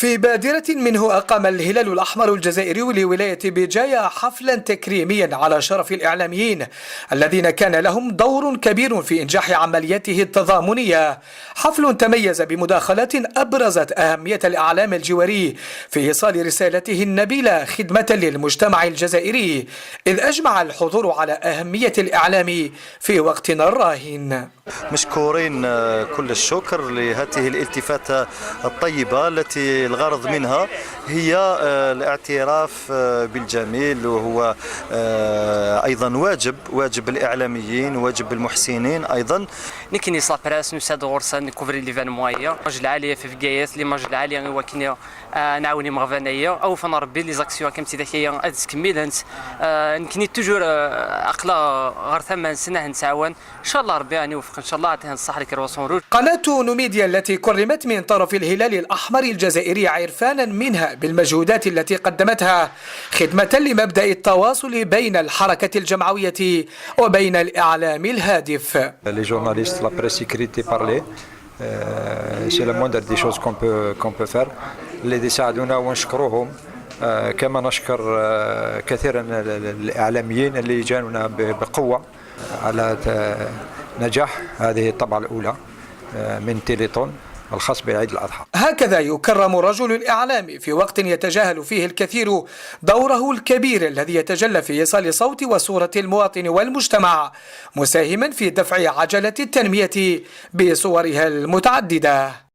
في بادرة منه أقام الهلال الأحمر الجزائري لولاية بجاية حفلا تكريميا على شرف الإعلاميين الذين كان لهم دور كبير في إنجاح عمليته التضامنية. حفل تميز بمداخلات أبرزت أهمية الإعلام الجواري في إيصال رسالته النبيلة خدمة للمجتمع الجزائري، إذ أجمع الحضور على أهمية الإعلام في وقتنا الراهن. مشكورين كل الشكر لهذه الالتفاتة الطيبة التي الغرض منها هي الاعتراف بالجميل، وهو أيضا واجب الإعلاميين، واجب المحسنين أيضا. نكني صلا براس نساد غرسا نكوفري ليفانموايا ماج العالية في بقايات لي ماج العالية وكنا نعاوني مغفانية أو فنربي لي زاكسيون كم تداكيا أتكملت نكني توجور أقلا غير 8 سنة نتعاون إن شاء الله ربي يعني وفق إن شاء الله عطيها الصحة لكرواسون روج. قناة نوميديا التي كرمت من طرف الهلال الأحمر الجزائري عرفانا منها بالمجهودات التي قدمتها خدمة لمبدأ التواصل بين الحركة الجمعوية وبين الإعلام الهادف. Les journalistes, la presse écrite et parlée, c'est le moindre des choses qu'on peut faire. الذي ساعدونا ونشكرهم، كما نشكر كثيرا الإعلاميين اللي جاءونا بقوة على نجاح هذه الطبعة الأولى من تيليتون الخاص بعيد الأضحى. هكذا يكرم رجل الإعلام في وقت يتجاهل فيه الكثير دوره الكبير الذي يتجلى في إيصال صوت وصورة المواطن والمجتمع، مساهما في دفع عجلة التنمية بصورها المتعددة.